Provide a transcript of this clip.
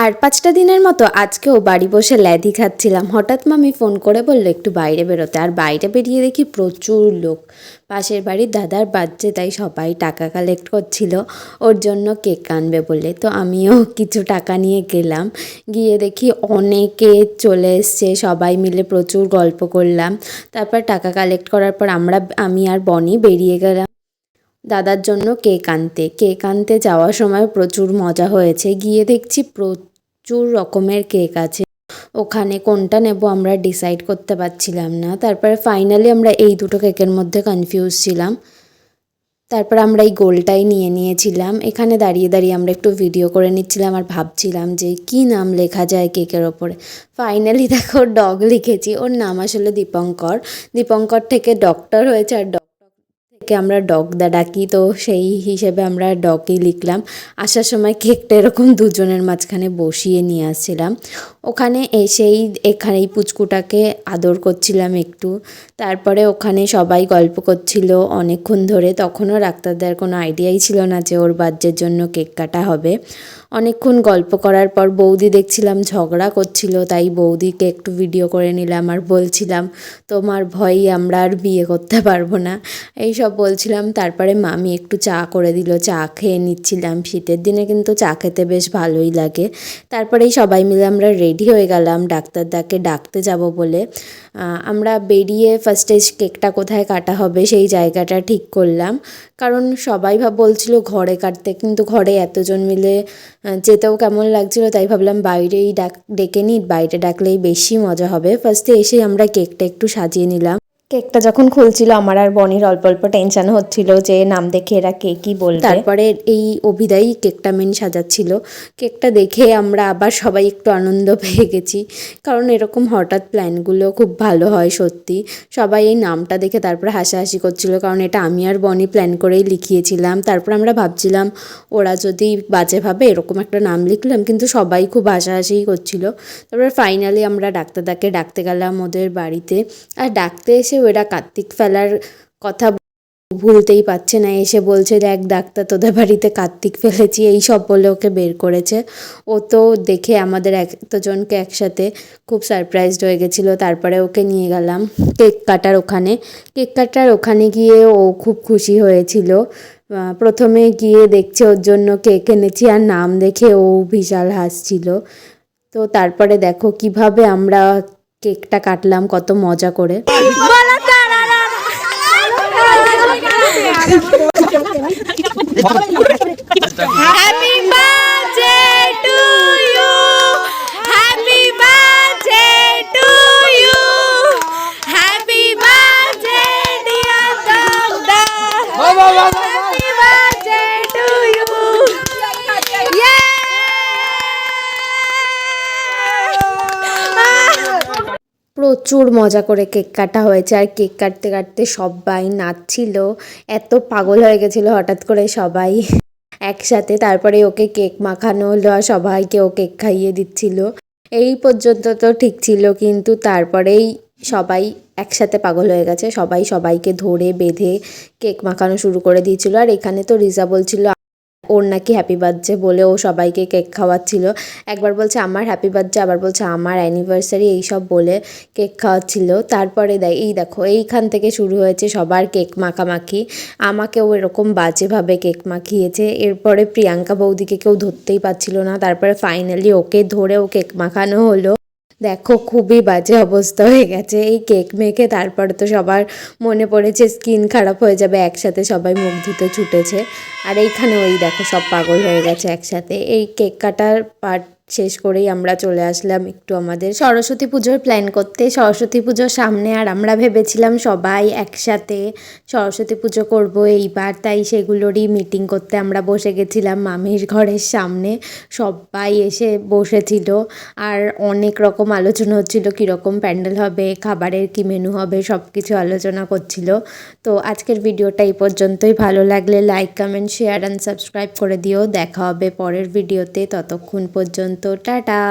আর ৫টা দিনের মতো আজকেও বাড়ি বসে ল্যাদি খাচ্ছিলাম। হঠাৎ মামি ফোন করে বললো একটু বাইরে বেরোতে। আর বাইরে বেরিয়ে দেখি প্রচুর লোক। পাশের বাড়ির দাদার বাচ্চা, তাই সবাই টাকা কালেক্ট করছিল ওর জন্য কেক আনবে বলে। তো আমিও কিছু টাকা নিয়ে গেলাম, গিয়ে দেখি অনেকে চলে এসছে, সবাই মিলে প্রচুর গল্প করলাম। তারপর টাকা কালেক্ট করার পর আমি আর বনি বেরিয়ে গেলাম দাদার জন্য কেক আনতে যাওয়ার সময় প্রচুর মজা হয়েছে। গিয়ে দেখছি প্রচুর রকমের কেক আছে, ওখানে কোনটা নেব আমরা ডিসাইড করতে পারছিলাম না। তারপরে ফাইনালি আমরা এই দুটো কেকের মধ্যে কনফিউজ ছিলাম। তারপর আমরা এই গোলটাই নিয়ে নিয়েছিলাম। এখানে দাঁড়িয়ে দাঁড়িয়ে আমরা একটু ভিডিও করে নিচ্ছিলাম আর ভাবছিলাম যে কি নাম লেখা যায় কেকের ওপরে। ফাইনালি দেখো ডগ লিখেছি। ওর নাম আসলে দীপঙ্কর থেকে ডক্টর হয়েছে, আর থেকে আমরা ডগদা ডাকি, তো সেই হিসেবে আমরা ডগই লিখলাম। আসার সময় কেকটা এরকম দুজনের মাঝখানে বসিয়ে নিয়ে আসছিলাম। ওখানে এসেই এই পুচকুটাকে আদর করছিলাম একটু। তারপরে ওখানে সবাই গল্প করছিল অনেকক্ষণ ধরে। তখনও ডাক্তারদের কোনো আইডিয়াই ছিল না যে ওর বাচ্চার জন্য কেক কাটা হবে। অনেকক্ষণ গল্প করার পর বৌদি দেখছিলাম ঝগড়া করছিল, তাই বৌদিকে একটু ভিডিও করে নিলাম আর বলছিলাম তোমার ভয়ই আমরা আর বিয়ে করতে পারবো না, এইসব বলছিলাম। তারপরে মামি একটু চা করে দিল, চা খেয়ে নিচ্ছিলাম। শীতের দিনে কিন্তু চা খেতে বেশ ভালোই লাগে। তারপরেই সবাই মিলে আমরা রেডি হয়ে গেলাম ডাক্তারদাকে ডাকতে যাব বলে। আমরা বেরিয়ে ফার্স্টে কেকটা কোথায় কাটা হবে সেই জায়গাটা ঠিক করলাম, কারণ সবাই বলছিল ঘরে কাটতে, কিন্তু ঘরে এতজন মিলে যেতেও কেমন লাগছিল, তাই ভাবলাম বাইরেই ডেকে নিই, বাইরে ডাকলেই বেশি মজা হবে। ফার্স্টে এসে আমরা কেকটা একটু সাজিয়ে নিলাম। কেকটা যখন খুলছিল আমার আর বনির অল্প অল্প টেনশন হচ্ছিল যে নাম দেখে এরা কে কী বলবে। তারপরে এই অভিদাই কেকটা মেন সাজাচ্ছিল। কেকটা দেখে আমরা আবার সবাই একটু আনন্দ পেয়ে গেছি, কারণ এরকম হঠাৎ প্ল্যানগুলো খুব ভালো হয় সত্যি। সবাই এই নামটা দেখে তারপরে হাসাহাসি করছিল, কারণ এটা আমি আর বনি প্ল্যান করেই লিখিয়েছিলাম। তারপর আমরা ভাবছিলাম ওরা যদি বাজে ভাবে এরকম একটা নাম লিখলাম, কিন্তু সবাই খুব হাসাহাসিই করছিল। তারপরে ফাইনালি আমরা ডাক্তারদাকে ডাকতে গেলাম ওদের বাড়িতে। আর ডাকতে এসে ওরা কার্তিক ফেলার কথা ভুলতেই পারছে না। এসে বলছে দেখ ডাক্তার তোদের বাড়িতে কার্তিক ফেলেছি, এই সব বলে ওকে বের করেছে। ও তো দেখে আমাদের এতজনকে একসাথে খুব সারপ্রাইজড হয়ে গেছিলো। তারপরে ওকে নিয়ে গেলাম কেক কাটার ওখানে গিয়ে ও খুব খুশি হয়েছিল। প্রথমে গিয়ে দেখছে ওর জন্য কেক এনেছি, আর নাম দেখে ও বিশাল হাসছিল। তো তারপরে দেখো কিভাবে আমরা কেকটা কাটলাম কত মজা করে। Happy birthday to you. Happy birthday to you. Happy birthday dear Dada. Happy birthday to you. Yeah. প্রচুর মজা করে কেক কাটা হয়েছে, আর কেক কাটতে কাটতে সবাই নাচছিল। এত পাগল হয়ে গেছিলো হঠাৎ করে সবাই একসাথে। তারপরে ওকে কেক মাখানো হলো আর সবাইকে ও কেক খাইয়ে দিচ্ছিল। এই পর্যন্ত তো ঠিক ছিল, কিন্তু তারপরেই সবাই একসাথে পাগল হয়ে গেছে। সবাই সবাইকে ধরে বেঁধে কেক মাখানো শুরু করে দিয়েছিল। আর এখানে তো রিজা বলছিল ওর নাকি হ্যাপি বার্থডে বলে ও সবাইকে কেক খাওয়াচ্ছিল। একবার বলছে আমার হ্যাপি বার্থডে, আবার বলছে আমার অ্যানিভার্সারি, এইসব বলে কেক খাওয়াচ্ছিল। তারপরে দেখো এইখান থেকে শুরু হয়েছে সবার কেক মাখামাখি। আমাকেও এরকম বাজেভাবে কেক মাখিয়েছে। এরপরে প্রিয়াঙ্কা বৌদিকে কেউ ধরতেই পারছিল না। তারপরে ফাইনালি ওকে ধরেও কেক মাখানো হলো। দেখো খুবই বাজে অবস্থা হয়ে গেছে এই কেক মেখে। তারপরে তো সবার মনে পড়েছে স্কিন খারাপ হয়ে যাবে, একসাথে সবাই মুখ ধুতে ছুটেছে। আর এইখানে ওই দেখো সব পাগল হয়ে গেছে একসাথে। এই কেক কাটার পার্ট শেষ করেই আমরা চলে আসলাম একটু আমাদের সরস্বতী পুজোর প্ল্যান করতে। সরস্বতী পুজোর সামনে, আর আমরা ভেবেছিলাম সবাই একসাথে সরস্বতী পুজো করব এইবার, তাই সেগুলোরই মিটিং করতে আমরা বসে গেছিলাম মামির ঘরের সামনে। সবাই এসে বসেছিল, আর অনেক রকম আলোচনা হচ্ছিল কীরকম প্যান্ডেল হবে, খাবারের কী মেনু হবে, সব কিছু আলোচনা করছিল। তো আজকের ভিডিওটা এই পর্যন্তই। ভালো লাগলে like, comment, share and subscribe করে দিও। দেখা হবে পরের ভিডিওতে, ততক্ষণ পর্যন্ত টাটা।